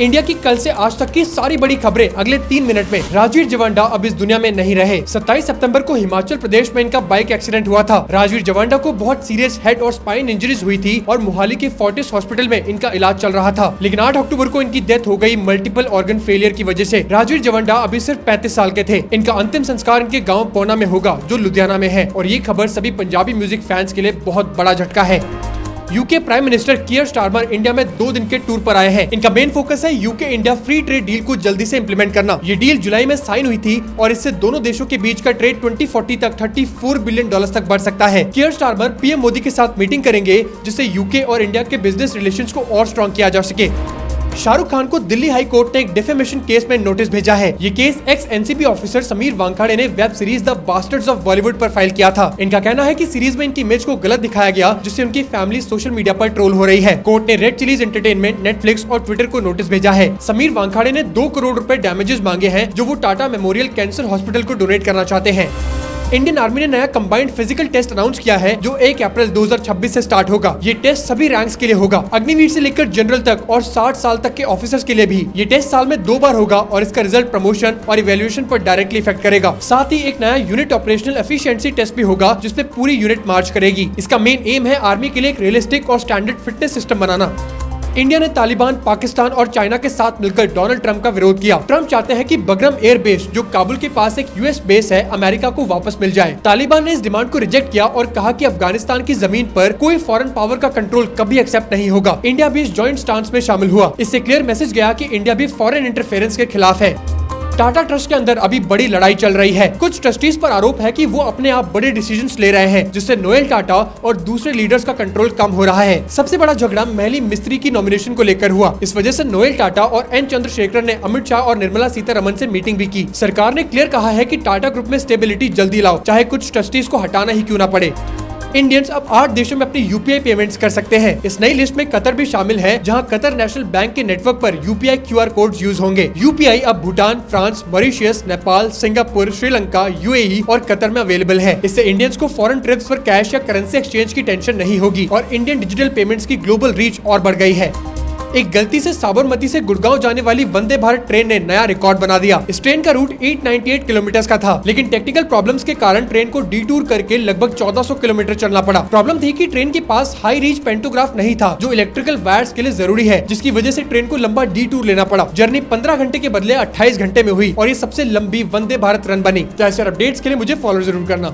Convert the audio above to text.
India की कल से आज तक की सारी बड़ी खबरें अगले 3 मिनट में। राजवीर जवांडा अब इस दुनिया में नहीं रहे। 27 सितंबर को हिमाचल प्रदेश में इनका बाइक एक्सीडेंट हुआ था। राजवीर जवांडा को बहुत सीरियस हेड और स्पाइन इंजरीज हुई थी और मोहाली के फोर्टिस हॉस्पिटल में इनका इलाज चल रहा था, लेकिन 8 अक्टूबर को इनकी डेथ हो गई मल्टीपल ऑर्गन फेलियर की वजह से। राजवीर जवांडा अभी सिर्फ 35 साल के थे। इनका अंतिम संस्कार इनके गाँव पौना में होगा, जो लुधियाना में है, और ये खबर सभी पंजाबी म्यूजिक फैंस के लिए बहुत बड़ा झटका है। UK prime minister Keir Starmer India में 2 दिन के टूर पर आए हैं। इनका मेन फोकस है UK India free trade deal को जल्दी से इम्प्लीमेंट करना। ये डील जुलाई में साइन हुई थी और इससे दोनों देशों के बीच का ट्रेड 2040 तक $34 बिलियन तक बढ़ सकता है। कियर स्टारमर पीएम मोदी के साथ मीटिंग करेंगे, जिससे यूके और इंडिया के बिजनेस रिलेशंस को और स्ट्रॉन्ग किया जा सके। शाहरुख खान को दिल्ली हाई कोर्ट ने एक डिफेमेशन केस में नोटिस भेजा है। ये case ex NCB officer Sameer Wankhede ने web series the bastards of Bollywood पर फाइल किया था। इनका कहना है कि सीरीज में इनकी इमेज को गलत दिखाया गया, जिससे उनकी फैमिली सोशल मीडिया पर ट्रोल हो रही है। कोर्ट ने रेड चिलीज एंटरटेनमेंट, नेटफ्लिक्स और ट्विटर को नोटिस भेजा है। समीर वानखेड़े ने 2 करोड़ रुपए डैमेजेस मांगे हैं, जो वो टाटा मेमोरियल कैंसर हॉस्पिटल को डोनेट करना चाहते हैं। इंडियन आर्मी ने नया कंबाइंड फिजिकल टेस्ट अनाउंस किया है, जो 1 अप्रैल 2026 से स्टार्ट होगा। ये टेस्ट सभी रैंक्स के लिए होगा, अग्निवीर से लेकर जनरल तक और 60 साल तक के ऑफिसर्स के लिए भी। ये टेस्ट साल में 2 बार होगा और इसका रिजल्ट प्रमोशन और इवैल्यूएशन पर डायरेक्टली इफेक्ट करेगा। साथ ही एक नया यूनिट ऑपरेशनल एफिशिएंसी टेस्ट भी होगा, जिसमें पूरी यूनिट मार्च करेगी। इसका मेन एम है आर्मी के लिए एक रियलिस्टिक और स्टैंडर्ड फिटनेस सिस्टम बनाना। इंडिया ने तालिबान, पाकिस्तान और चाइना के साथ मिलकर डोनाल्ड ट्रंप का विरोध किया। ट्रंप चाहते हैं कि बगरम एयर बेस, जो काबुल के पास एक यूएस बेस है, अमेरिका को वापस मिल जाए। तालिबान ने इस डिमांड को रिजेक्ट किया और कहा कि अफगानिस्तान की जमीन पर कोई फॉरेन पावर का कंट्रोल कभी एक्सेप्ट नहीं होगा। इंडिया भी इस जॉइंट स्टांस में शामिल हुआ। इससे क्लियर मैसेज गया कि इंडिया भी फॉरेन इंटरफेरेंस के खिलाफ है। टाटा ट्रस्ट के अंदर अभी बड़ी लड़ाई चल रही है। कुछ ट्रस्टीज पर आरोप है कि वो अपने आप बड़े डिसीजंस ले रहे हैं, जिससे नोएल टाटा और दूसरे लीडर्स का कंट्रोल कम हो रहा है। सबसे बड़ा झगड़ा महली मिस्त्री की नॉमिनेशन को लेकर हुआ। इस वजह से नोएल टाटा और एन चंद्रशेखर ने अमित शाह और निर्मला सीतारमन से मीटिंग भी की। सरकार ने क्लियर कहा है कि टाटा ग्रुप में स्टेबिलिटी जल्दी लाओ, चाहे कुछ ट्रस्टीज को हटाना ही क्यों ना पड़े। इंडियंस अब 8 देशों में अपनी यूपीआई पेमेंट्स कर सकते हैं। इस नई लिस्ट में कतर भी शामिल है, जहां कतर नेशनल बैंक के नेटवर्क पर यूपीआई क्यूआर कोड्स यूज होंगे। यूपीआई अब Bhutan, France, Mauritius, Nepal, Singapore, Sri Lanka, UAE और कतर में अवेलेबल है। इससे इंडियंस को फॉरेन ट्रिप्स पर कैश या करेंसी एक्सचेंज की टेंशन नहीं होगी और इंडियन डिजिटल पेमेंट्स की ग्लोबल रीच और बढ़ गई है। एक गलती से साबरमती से गुड़गांव जाने वाली वंदे भारत ट्रेन ने नया रिकॉर्ड बना दिया। इस ट्रेन का रूट 898 किलोमीटर का था, लेकिन टेक्निकल प्रॉब्लम्स के कारण ट्रेन को डिटूर करके लगभग 1400 किलोमीटर चलना पड़ा। प्रॉब्लम थी कि ट्रेन के पास हाई रीच पेंटोग्राफ नहीं था, जो इलेक्ट्रिकल वायर्स के लिए जरूरी है, जिसकी वजह से ट्रेन को लंबा डिटूर लेना पड़ा। जर्नी 15 घंटे के बदले 28 घंटे में हुई और ये सबसे लंबी वंदे भारत रन बनी। तो ऐसे अपडेट्स के लिए मुझे फॉलो जरूर करना।